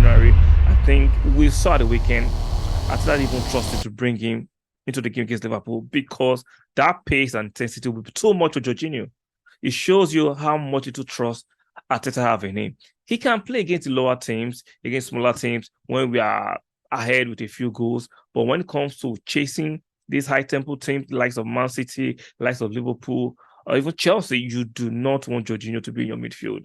January. I think we saw at the weekend. I think that even trusted to bring him into the game against Liverpool because that pace and intensity will be too much for Jorginho. It shows you how much you to trust Arteta have in him. He can play against the lower teams, against smaller teams when we are ahead with a few goals. But when it comes to chasing these high tempo teams, likes of Man City, likes of Liverpool, or even Chelsea, you do not want Jorginho to be in your midfield.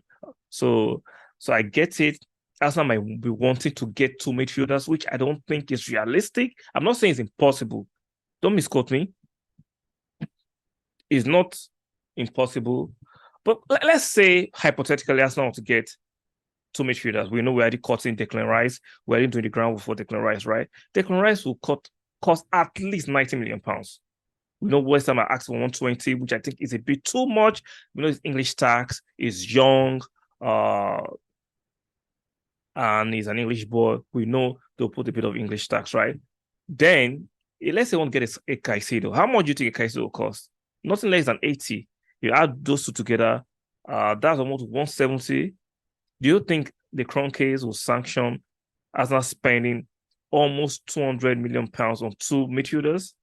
So, so I get it. Arsenal might be wanting to get two midfielders, which I don't think is realistic. I'm not saying it's impossible. Don't misquote me. It's not impossible. But let's say, hypothetically, Arsenal want to get two midfielders. We know we're already cutting Declan Rice. We're already doing the ground for Declan Rice, right? Declan Rice will cost at least £90 million. We know West Ham are asking for 120, which I think is a bit too much. We know his English tax is young, and he's an English boy. We know they'll put a bit of English tax, right? Then, let's say we want to get a Caicedo. How much do you think a Caicedo will cost? Nothing less than 80. You add those two together, that's almost 170. Do you think the Kroenkes will sanction Arsenal spending almost £200 million on two midfielders?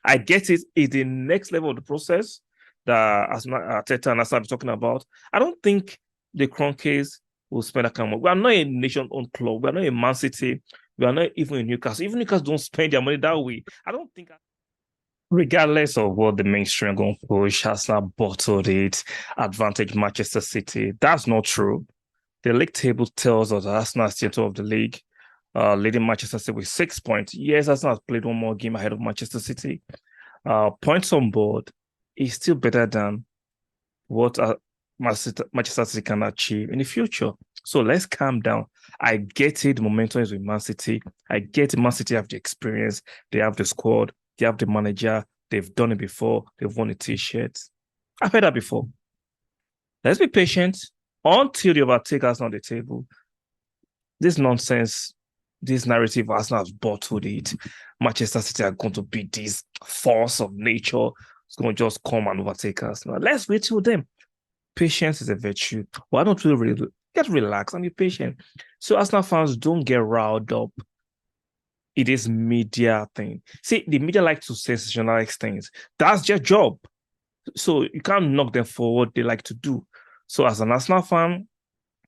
I get it. It's the next level of the process that Arteta and Arsenal are talking about. I don't think the Kroenkes will spend that kind of money. We are not a nation-owned club. We are not a Man City. We are not even in Newcastle. Even Newcastle don't spend their money that way. I don't think... Regardless of what the mainstream are going to push, Arsenal bottled it, advantage Manchester City. That's not true. The league table tells us Arsenal is still top of the league, leading Manchester City with 6 points. Yes, Arsenal has played one more game ahead of Manchester City. Points on board is still better than what Manchester City can achieve in the future. So let's calm down. I get it. The momentum is with Man City. I get it. Man City have the experience. They have the squad. They have the manager. They've done it before. They've won a t-shirt. I've heard that before. Let's be patient until they overtake us on the table. This nonsense, this narrative, Arsenal has bottled it. Manchester City are going to be this force of nature. It's going to just come and overtake us. Now, let's wait till then. Patience is a virtue. Why don't we really get relaxed and be patient? So Arsenal fans, don't get riled up. It is media thing. See, the media like to sensationalize things. That's their job. So you can't knock them for what they like to do. So as an Arsenal fan,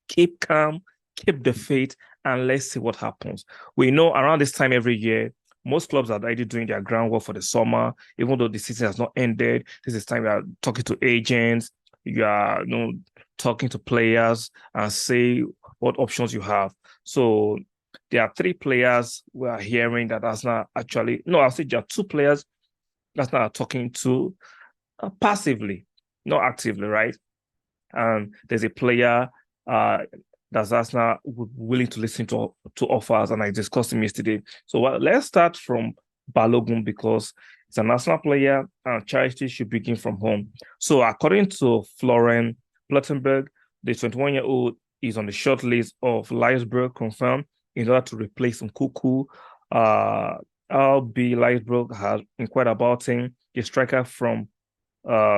keep calm, keep the faith, and let's see what happens. We know around this time every year, most clubs are already doing their groundwork for the summer, even though the season has not ended. This is time we are talking to agents, you are talking to players and say what options you have. So there are three players we are hearing that Arsenal actually, no, I'll say there are two players Arsenal are talking to passively, not actively, right? And there's a player that's Arsenal willing to listen to offers, and I discussed him yesterday. So let's start from Balogun because it's an Arsenal player and charity should begin from home. So according to Florian Plettenberg, the 21-year-old is on the short list of Leisberg confirmed in order to replace Nkuku. RB Leisberg has inquired about him. The striker from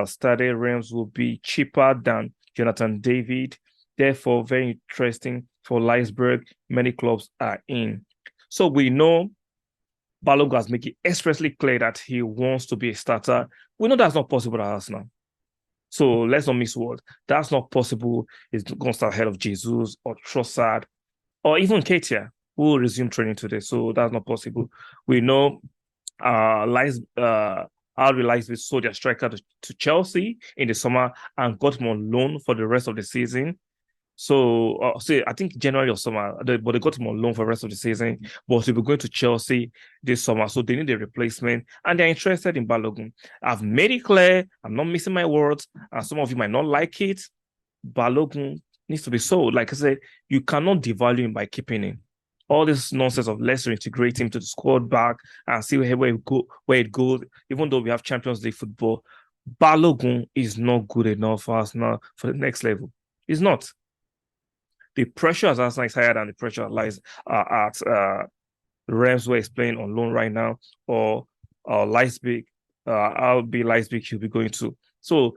Stade Reims will be cheaper than Jonathan David. Therefore, very interesting for Leisberg. Many clubs are in. So we know Balogun has made it expressly clear that he wants to be a starter. We know that's not possible at Arsenal. So let's not miss words. That's not possible. He's going to start ahead of Jesus or Trossard or even Ketia, who will resume training today. So that's not possible. We know RB Leipzig sold their striker to Chelsea in the summer and got him on loan for the rest of the season. So, I think January or summer, but they got him on loan for the rest of the season. But he'll be going to Chelsea this summer, so they need a replacement, and they're interested in Balogun. I've made it clear, I'm not missing my words, and some of you might not like it. Balogun needs to be sold. Like I said, you cannot devalue him by keeping him. All this nonsense of let's integrate him to the squad back and see where it goes, even though we have Champions League football, Balogun is not good enough for us now for the next level. It's not. The pressure at Arsenal is higher than the pressure lies at Rams, where he's playing on loan right now, or Leipzig. RB Leipzig he'll be going to. So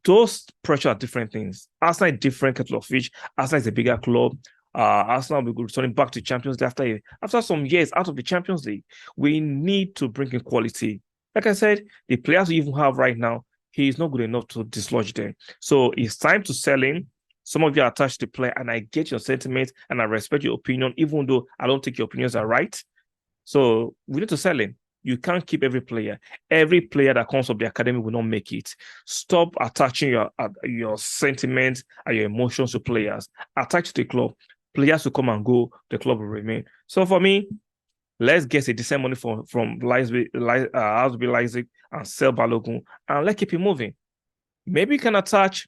those pressure are different things. Arsenal is different kettle of fish. Arsenal is a bigger club. Arsenal will be returning back to Champions League after some years out of the Champions League. We need to bring in quality. Like I said, the players we even have right now, he is not good enough to dislodge them. So it's time to sell him. Some of you are attached to the player, and I get your sentiment and I respect your opinion, even though I don't think your opinions are right. So we need to sell him. You can't keep every player. Every player that comes from the academy will not make it. Stop attaching your sentiments and your emotions to players. Attach to the club. Players will come and go. The club will remain. So for me, let's get a decent money from Leipzig and sell Balogun and let's keep it moving. Maybe you can attach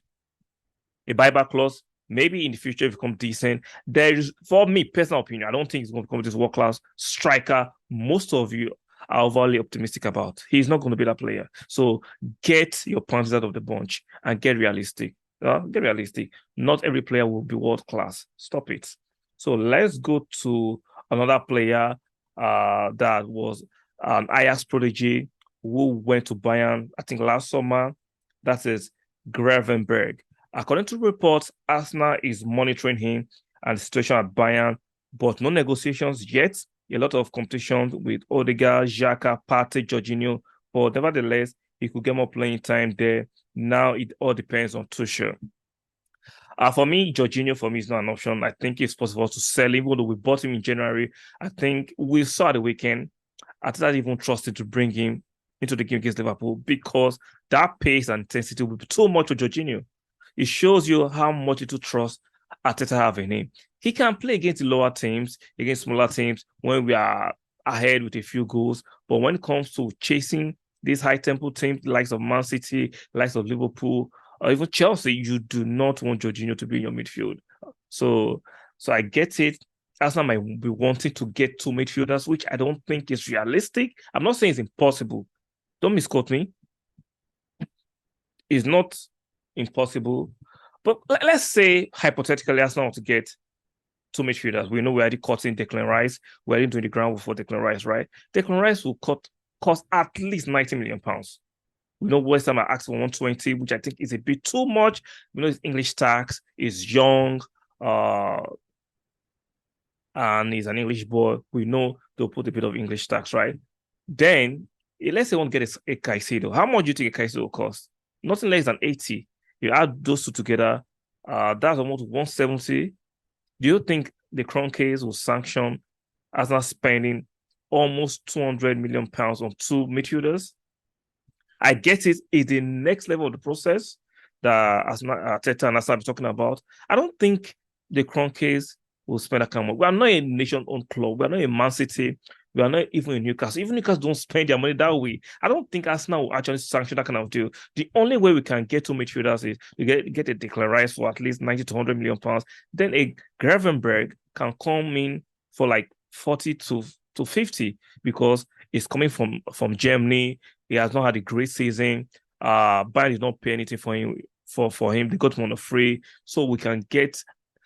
a buyback clause. Maybe in the future, if it becomes decent. There is, for me, personal opinion, I don't think he's going to become this world-class striker. Most of you are overly optimistic about. He's not going to be that player. So get your points out of the bunch and get realistic. Get realistic. Not every player will be world-class. Stop it. So let's go to another player that was an Ajax prodigy who went to Bayern, I think last summer. That is Gravenberg. According to reports, Arsenal is monitoring him and the situation at Bayern, but no negotiations yet. A lot of competition with Odegaard, Xhaka, Partey, Jorginho, but nevertheless, he could get more playing time there. Now it all depends on Tuchel. For me, Jorginho for me is not an option. I think it's possible to sell him, even though we bought him in January. I think we saw the weekend. I didn't even trusted to bring him into the game against Liverpool because that pace and intensity will be too much for Jorginho. It shows you how much you to trust Arteta having him. He can play against the lower teams, against smaller teams when we are ahead with a few goals. But when it comes to chasing these high-tempo teams, likes of Man City, likes of Liverpool, or even Chelsea, you do not want Jorginho to be in your midfield. So I get it. Arsenal might be wanting to get two midfielders, which I don't think is realistic. I'm not saying it's impossible. Don't misquote me. It's not impossible. But let's say, hypothetically, Arsenal want to get two midfielders. We know we're already cutting Declan Rice. We're already doing the ground for Declan Rice, right? Declan Rice will cost at least £90 million. We know West Ham are asking for 120, which I think is a bit too much. We know his English tax is young, and he's an English boy. We know they'll put a bit of English tax, right? Then, let's say we want to get a Caicedo. How much do you think a Caicedo will cost? Nothing less than 80. You add those two together, that's almost 170. Do you think the Kroenkes will sanction Arsenal spending almost £200 million on two midfielders? I get it. It's the next level of the process that Arteta and Arsenal are talking about. I don't think the Kroenkes will spend that kind of money. We are not a nation-owned club. We are not a Man City. We are not even in Newcastle. Even Newcastle don't spend their money that way. I don't think Arsenal will actually sanction that kind of deal. The only way we can get two midfielders is to get a Declan Rice for at least 90 to 100 million pounds. Then a Gravenberg can come in for like 40 to 50 because it's coming from Germany. He has not had a great season. Bayern did not pay anything for him. For him, they got him on a free, so we can get.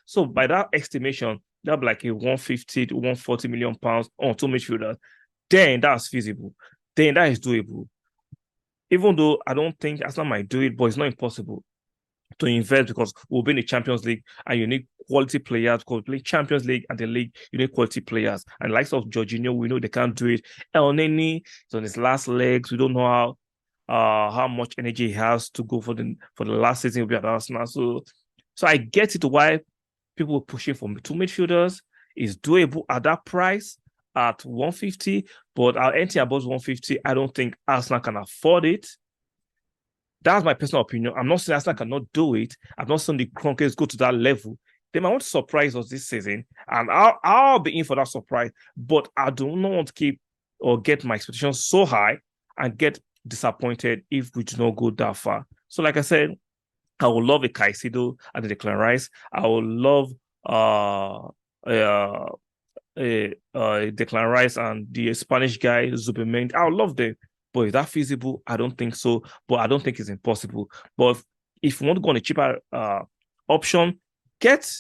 So by that estimation, that'll be like a 150 to 140 million pounds on two midfielders. Then that's feasible. Then that is doable. Even though I don't think Arsenal might do it, but it's not impossible to invest because we'll be in the Champions League and you need quality players because play Champions League and the league, you need quality players. And likes of Jorginho, we know they can't do it. El Neni is on his last legs. We don't know how much energy he has to go for the last season he'll be at Arsenal. So I get it why people were pushing for two midfielders. Is doable at that price at 150, but our anything above 150, I don't think Arsenal can afford it. That's my personal opinion. I'm not saying Arsenal cannot do it. I'm not saying the Kroenkes go to that level. They might want to surprise us this season, and I'll be in for that surprise. But I do not want to keep or get my expectations so high and get disappointed if we do not go that far. So, like I said, I would love a Caicedo and the Declan Rice. I would love Declan Rice and the Spanish guy Zubimendi. I would love them. But is that feasible? I don't think so. But I don't think it's impossible. But if you want to go on a cheaper option, get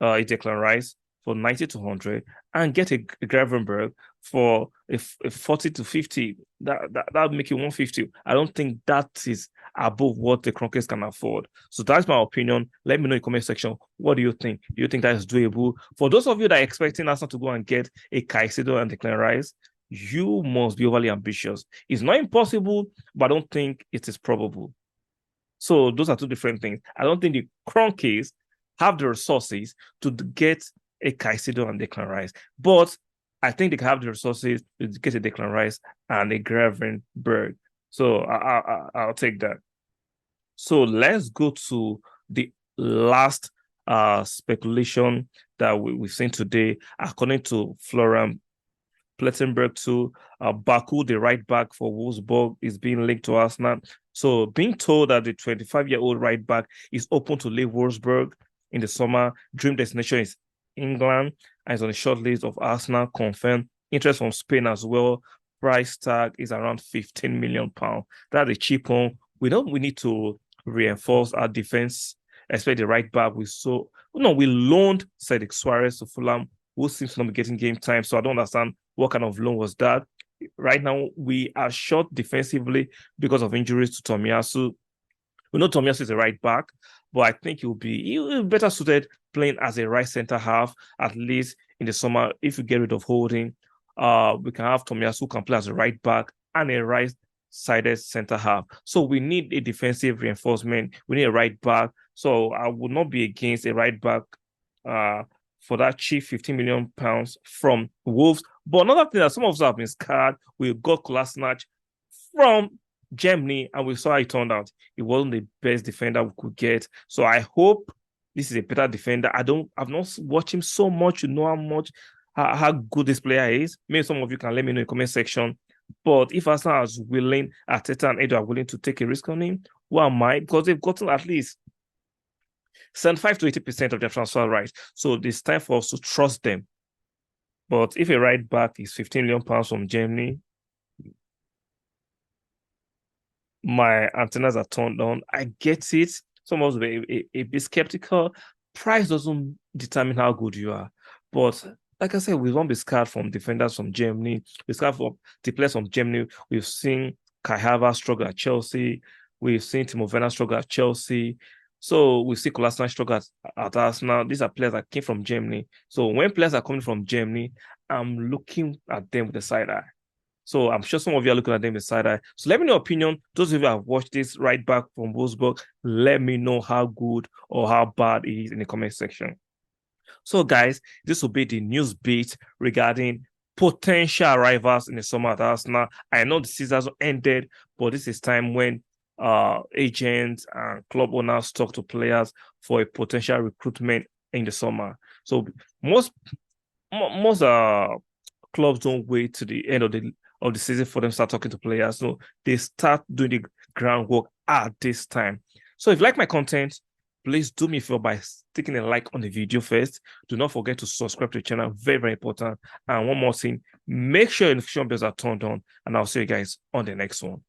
a Declan Rice for 90 to 100 and get a Gravenberg for a 40 to 50. That would make it 150. I don't think that is above what the Kroenkes can afford. So that's my opinion. Let me know in the comment section. What do you think? Do you think that is doable? For those of you that are expecting Arsenal to go and get a Caicedo and Declan Rice, you must be overly ambitious. It's not impossible, but I don't think it is probable. So those are two different things. I don't think the Kroenkes have the resources to get a Caicedo and Declan Rice, but I think they can have the resources to get a Declan Rice and a Gravenberg. So I'll take that. So let's go to the last speculation that we've seen today. According to Florian Plettenberg to Baku, the right back for Wolfsburg, is being linked to Arsenal. So being told that the 25-year-old right back is open to leave Wolfsburg in the summer, dream destination is England, and is on the short list of Arsenal, confirmed. Interest from Spain as well. Price tag is around £15 million. That's a cheap one. We know we need to reinforce our defense, especially the right back. We loaned Cedric Suarez to Fulham, who seems to not be getting game time. So I don't understand what kind of loan was that. Right now, we are short defensively because of injuries to Tomiyasu. We know Tomiyasu is a right back, but I think he'll be better suited playing as a right center half, at least in the summer. If you get rid of Holding, we can have Tomiyasu who can play as a right back and a right-sided center half. So we need a defensive reinforcement. We need a right back. So I would not be against a right back for that cheap £15 million from Wolves. But another thing that some of us have been scared, we got Kolasinac from Germany, and we saw how it turned out. It wasn't the best defender we could get. So I hope this is a better defender. I've not watched him so much to know how good this player is. Maybe some of you can let me know in the comment section. But if Arsenal is willing, Arteta and Edo are willing to take a risk on him, who am I? Because they've gotten at least 75 to 80% of their transfer rights. So it's time for us to trust them. But if a right back is £15 million from Germany, my antennas are turned on. I get it. Some of us will be a bit skeptical. Price doesn't determine how good you are. But like I said, we won't be scared from defenders from Germany. We're scared from the players from Germany. We've seen Kai Havertz struggle at Chelsea. We've seen Timo Werner struggle at Chelsea. So we see Kolasinac struggle at Arsenal. These are players that came from Germany. So when players are coming from Germany, I'm looking at them with a side eye. So I'm sure some of you are looking at them with side eye. So let me know your opinion. Those of you who have watched this right back from Wolfsburg, let me know how good or how bad it is in the comment section. So guys, this will be the news beat regarding potential arrivals in the summer at Arsenal. I know the season ended, but this is time when agents and club owners talk to players for a potential recruitment in the summer. So most clubs don't wait to the end of the season for them to start talking to players. So they start doing the groundwork at this time. So if you like my content, please do me a favor by sticking a like on the video first. Do not forget to subscribe to the channel. Very, very important. And one more thing, make sure your notification bells are turned on. And I'll see you guys on the next one.